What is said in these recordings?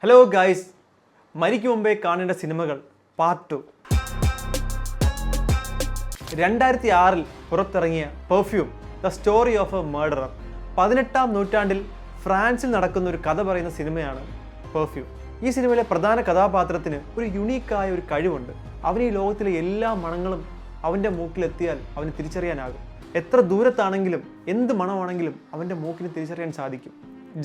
Hello guys, മരിക്കും മുമ്പേ കാണേണ്ട സിനിമകൾ പാർട്ട് 2. 2006 പുറത്തിറങ്ങിയ perfume the story of A murderer. 18ാം നൂറ്റാണ്ടിൽ ഫ്രാൻസിൽ നടക്കുന്ന ഒരു കഥ പറയുന്ന സിനിമയാണ് പെർഫ്യൂം. ഈ സിനിമയിലെ പ്രധാന കഥാപാത്രത്തിന് ഒരു യുണീക്കായ ഒരു കഴിവുണ്ട്. അവന് ഈ ലോകത്തിലെ എല്ലാ മണങ്ങളും അവൻ്റെ മൂക്കിലെത്തിയാൽ അവന് തിരിച്ചറിയാനാകും. എത്ര ദൂരത്താണെങ്കിലും എന്ത് മണമാണെങ്കിലും അവൻ്റെ മൂക്കിന് തിരിച്ചറിയാൻ സാധിക്കും.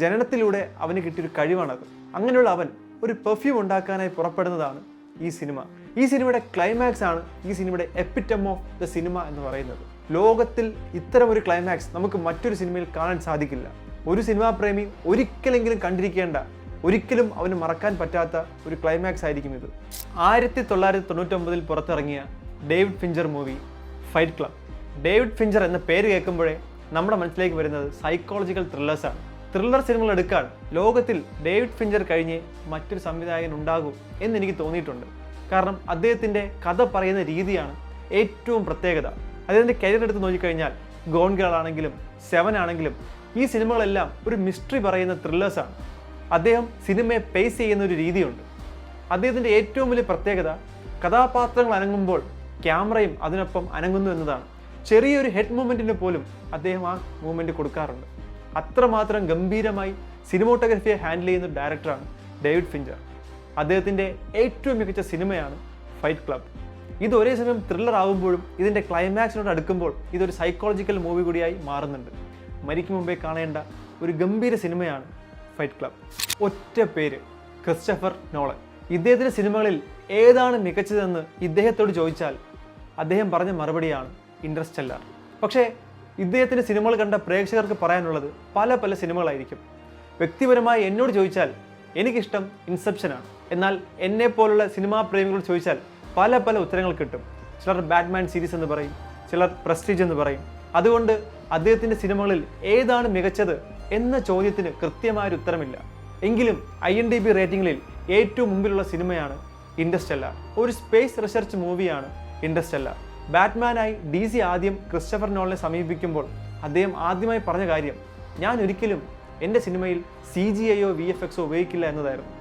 ജനനത്തിലൂടെ അവന് കിട്ടിയൊരു കഴിവാണത്. അങ്ങനെയുള്ള അവൻ ഒരു പെർഫ്യൂം ഉണ്ടാക്കാനായി പുറപ്പെടുന്നതാണ് ഈ സിനിമ. ഈ സിനിമയുടെ ക്ലൈമാക്സ് ആണ് ഈ സിനിമയുടെ എപ്പിറ്റം ഓഫ് ദ സിനിമ എന്ന് പറയുന്നത്. ലോകത്തിൽ ഇത്തരം ഒരു ക്ലൈമാക്സ് നമുക്ക് മറ്റൊരു സിനിമയിൽ കാണാൻ സാധിക്കില്ല. ഒരു സിനിമാ പ്രേമി ഒരിക്കലെങ്കിലും കണ്ടിരിക്കേണ്ട, ഒരിക്കലും അവന് മറക്കാൻ പറ്റാത്ത ഒരു ക്ലൈമാക്സ് ആയിരിക്കും ഇത്. 1999 പുറത്തിറങ്ങിയ David Fincher movie fight club. David Fincher എന്ന പേര് കേൾക്കുമ്പോഴേ നമ്മുടെ മനസ്സിലേക്ക് വരുന്നത് സൈക്കോളജിക്കൽ ത്രില്ലേഴ്സാണ്. ത്രില്ലർ സിനിമകൾ എടുക്കാൻ ലോകത്തിൽ ഡേവിഡ് ഫിഞ്ചർ കഴിഞ്ഞ് മറ്റൊരു സംവിധായകൻ ഉണ്ടാകും എന്ന് എനിക്ക് തോന്നിയിട്ടുണ്ട്. കാരണം അദ്ദേഹത്തിൻ്റെ കഥ പറയുന്ന രീതിയാണ് ഏറ്റവും പ്രത്യേകത. അദ്ദേഹത്തിൻ്റെ കരിയർ എടുത്ത് നോക്കിക്കഴിഞ്ഞാൽ ഗോൺ ഗേൾ ആണെങ്കിലും 7 ആണെങ്കിലും ഈ സിനിമകളെല്ലാം ഒരു മിസ്റ്ററി പറയുന്ന ത്രില്ലേഴ്സാണ്. അദ്ദേഹം സിനിമയെ പേസ് ചെയ്യുന്ന ഒരു രീതിയുണ്ട്. അദ്ദേഹത്തിൻ്റെ ഏറ്റവും വലിയ പ്രത്യേകത കഥാപാത്രങ്ങൾ അനങ്ങുമ്പോൾ ക്യാമറയും അതിനൊപ്പം അനങ്ങുന്നു എന്നതാണ്. ചെറിയൊരു ഹെഡ് മൂവ്മെൻറ്റിന് പോലും അദ്ദേഹം ആ മൂവ്മെൻറ്റ് കൊടുക്കാറുണ്ട്. അത്രമാത്രം ഗംഭീരമായി സിനിമോട്ടോഗ്രഫിയെ ഹാൻഡിൽ ചെയ്യുന്ന ഡയറക്ടറാണ് ഡേവിഡ് ഫിഞ്ചർ. അദ്ദേഹത്തിൻ്റെ ഏറ്റവും മികച്ച സിനിമയാണ് ഫൈറ്റ് ക്ലബ്. ഇത് ഒരേ സമയം ത്രില്ലർ ആകുമ്പോഴും ഇതിൻ്റെ ക്ലൈമാക്സിനോട് അടുക്കുമ്പോൾ ഇതൊരു സൈക്കോളജിക്കൽ മൂവി കൂടിയായി മാറുന്നുണ്ട്. മരിക്കും മുമ്പേ കാണേണ്ട ഒരു ഗംഭീര സിനിമയാണ് ഫൈറ്റ് ക്ലബ്. ഒറ്റ പേര്, ക്രിസ്റ്റഫർ നോളൻ. ഇദ്ദേഹത്തിൻ്റെ സിനിമകളിൽ ഏതാണ് മികച്ചതെന്ന് ഇദ്ദേഹത്തോട് ചോദിച്ചാൽ അദ്ദേഹം പറഞ്ഞ മറുപടിയാണ് ഇൻ്റർസ്റ്റെല്ലാർ. പക്ഷേ ഇദ്ദേഹത്തിൻ്റെ സിനിമകൾ കണ്ട പ്രേക്ഷകർക്ക് പറയാനുള്ളത് പല സിനിമകളായിരിക്കും. വ്യക്തിപരമായി എന്നോട് ചോദിച്ചാൽ എനിക്കിഷ്ടം ഇൻസെപ്ഷനാണ്. എന്നാൽ എന്നെപ്പോലുള്ള സിനിമാ പ്രേമികളോട് ചോദിച്ചാൽ പല ഉത്തരങ്ങൾ കിട്ടും. ചിലർ ബാറ്റ്മാൻ സീരീസ് എന്ന് പറയും, ചിലർ പ്രസ്റ്റീജ് എന്ന് പറയും. അതുകൊണ്ട് അദ്ദേഹത്തിൻ്റെ സിനിമകളിൽ ഏതാണ് മികച്ചത് എന്ന ചോദ്യത്തിന് കൃത്യമായൊരു ഉത്തരമില്ല. എങ്കിലും IMDb റേറ്റിംഗിൽ ഏറ്റവും മുമ്പിലുള്ള സിനിമയാണ് ഇൻ്റർസ്റ്റെല്ലാർ. ഒരു സ്പേസ് റിസർച്ച് മൂവിയാണ് ഇൻ്റർസ്റ്റെല്ലാർ. ബാറ്റ്മാനായി DC ആദ്യം ക്രിസ്റ്റഫർ നോളനെ സമീപിക്കുമ്പോൾ അദ്ദേഹം ആദ്യമായി പറഞ്ഞ കാര്യം, ഞാൻ ഒരിക്കലും എൻ്റെ സിനിമയിൽ CGIയോ VFXോ ഉപയോഗിക്കില്ല എന്നതായിരുന്നു.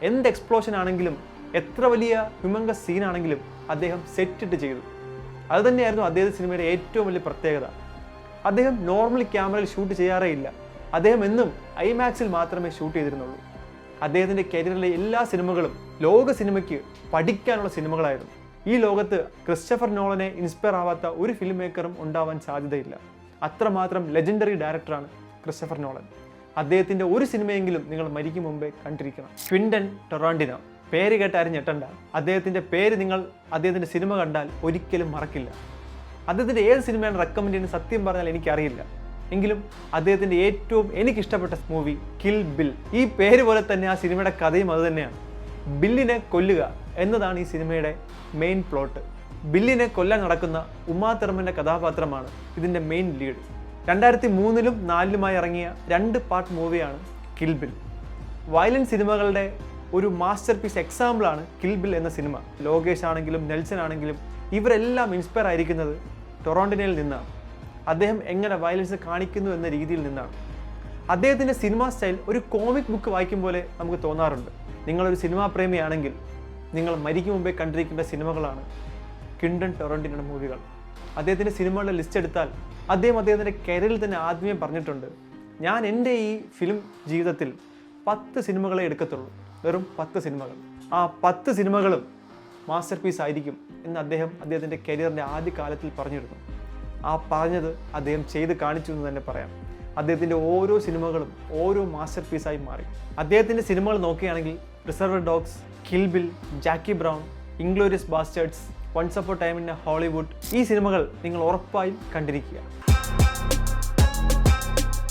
എന്ത് എക്സ്പ്ലോഷൻ ആണെങ്കിലും എത്ര വലിയ ഹ്യൂമങ്കസ് സീനാണെങ്കിലും അദ്ദേഹം സെറ്റിട്ട് ചെയ്തു. അതുതന്നെയായിരുന്നു അദ്ദേഹത്തിൻ്റെ സിനിമയുടെ ഏറ്റവും വലിയ പ്രത്യേകത. അദ്ദേഹം നോർമലി ക്യാമറയിൽ ഷൂട്ട് ചെയ്യാറേ ഇല്ല. അദ്ദേഹം എന്നും IMAXൽ മാത്രമേ ഷൂട്ട് ചെയ്തിരുന്നുള്ളൂ. അദ്ദേഹത്തിൻ്റെ കരിയറിലെ എല്ലാ സിനിമകളും ലോക സിനിമയ്ക്ക് പഠിക്കാനുള്ള സിനിമകളായിരുന്നു. ഈ ലോകത്ത് ക്രിസ്റ്റഫർ നോളനെ ഇൻസ്പയർ ആവാത്ത ഒരു ഫിലിം മേക്കറും ഉണ്ടാവാൻ സാധ്യതയില്ല. അത്രമാത്രം ലെജൻഡറി ഡയറക്ടറാണ് ക്രിസ്റ്റഫർ നോളൻ. അദ്ദേഹത്തിൻ്റെ ഒരു സിനിമയെങ്കിലും നിങ്ങൾ മരിക്കും മുമ്പേ കണ്ടിരിക്കണം. ക്വിൻ്റൻ ടൊറാന്റിനോ. പേര് കേട്ടാരും ഞെട്ടണ്ട. അദ്ദേഹത്തിൻ്റെ പേര് നിങ്ങൾ അദ്ദേഹത്തിൻ്റെ സിനിമ കണ്ടാൽ ഒരിക്കലും മറക്കില്ല. അദ്ദേഹത്തിൻ്റെ ഏത് സിനിമയാണ് റെക്കമെൻഡ് ചെയ്യുന്നത് സത്യം പറഞ്ഞാൽ എനിക്കറിയില്ല. എങ്കിലും അദ്ദേഹത്തിൻ്റെ ഏറ്റവും എനിക്കിഷ്ടപ്പെട്ട മൂവി കിൽ ബിൽ. ഈ പേര് പോലെ തന്നെ ആ സിനിമയുടെ കഥയും അതുതന്നെയാണ്. ബില്ലിനെ കൊല്ലുക എന്നതാണ് ഈ സിനിമയുടെ മെയിൻ പ്ലോട്ട്. ബില്ലിനെ കൊല്ലാൻ നടക്കുന്ന ഉമാ തെർമൻ്റെ കഥാപാത്രമാണ് ഇതിൻ്റെ മെയിൻ ലീഡ്. 2003 2004 ഇറങ്ങിയ 2 പാർട്ട് മൂവിയാണ് കിൽ ബിൽ. വയലൻസ് സിനിമകളുടെ ഒരു മാസ്റ്റർ പീസ് എക്സാമ്പിളാണ് കിൽ ബിൽ എന്ന സിനിമ. ലോകേഷ് ആണെങ്കിലും നെൽസൺ ആണെങ്കിലും ഇവരെല്ലാം ഇൻസ്പയർ ആയിരിക്കുന്നത് ടൊറാന്റിനോയിൽ നിന്നാണ്. അദ്ദേഹം എങ്ങനെ വയലൻസ് കാണിക്കുന്നു എന്ന രീതിയിൽ നിന്നാണ്. അദ്ദേഹത്തിൻ്റെ സിനിമാ സ്റ്റൈൽ ഒരു കോമിക് ബുക്ക് വായിക്കും പോലെ നമുക്ക് തോന്നാറുണ്ട്. നിങ്ങളൊരു സിനിമാ പ്രേമിയാണെങ്കിൽ നിങ്ങൾ മരിക്കും മുമ്പേ കണ്ടിരിക്കേണ്ട സിനിമകളാണ് ക്വിൻ്റൻ ടൊറാന്റിനോയുടെ മൂവികൾ. അദ്ദേഹത്തിൻ്റെ സിനിമകളുടെ ലിസ്റ്റ് എടുത്താൽ അദ്ദേഹത്തിൻ്റെ കരിയറിൽ തന്നെ ആദ്യമേ പറഞ്ഞിട്ടുണ്ട്, ഞാൻ എൻ്റെ ഈ ഫിലിം ജീവിതത്തിൽ 10 സിനിമകളെ എടുക്കത്തുള്ളൂ, വെറും 10 സിനിമകൾ. ആ 10 സിനിമകളും മാസ്റ്റർ പീസ് ആയിരിക്കും എന്ന് അദ്ദേഹത്തിൻ്റെ കരിയറിൻ്റെ ആദ്യ കാലത്തിൽ പറഞ്ഞിരുന്നു. ആ പറഞ്ഞത് അദ്ദേഹം ചെയ്ത് കാണിച്ചു എന്ന് തന്നെ പറയാം. അദ്ദേഹത്തിൻ്റെ ഓരോ സിനിമകളും ഓരോ മാസ്റ്റർ പീസായി മാറി. അദ്ദേഹത്തിൻ്റെ സിനിമകൾ നോക്കുകയാണെങ്കിൽ Reservoir Dogs, Kill Bill, Jackie Brown, Inglourious Basterds, Once Upon a Time in Hollywood, ഈ സിനിമകൾ നിങ്ങൾ ഉറപ്പായും കണ്ടിരിക്കുക.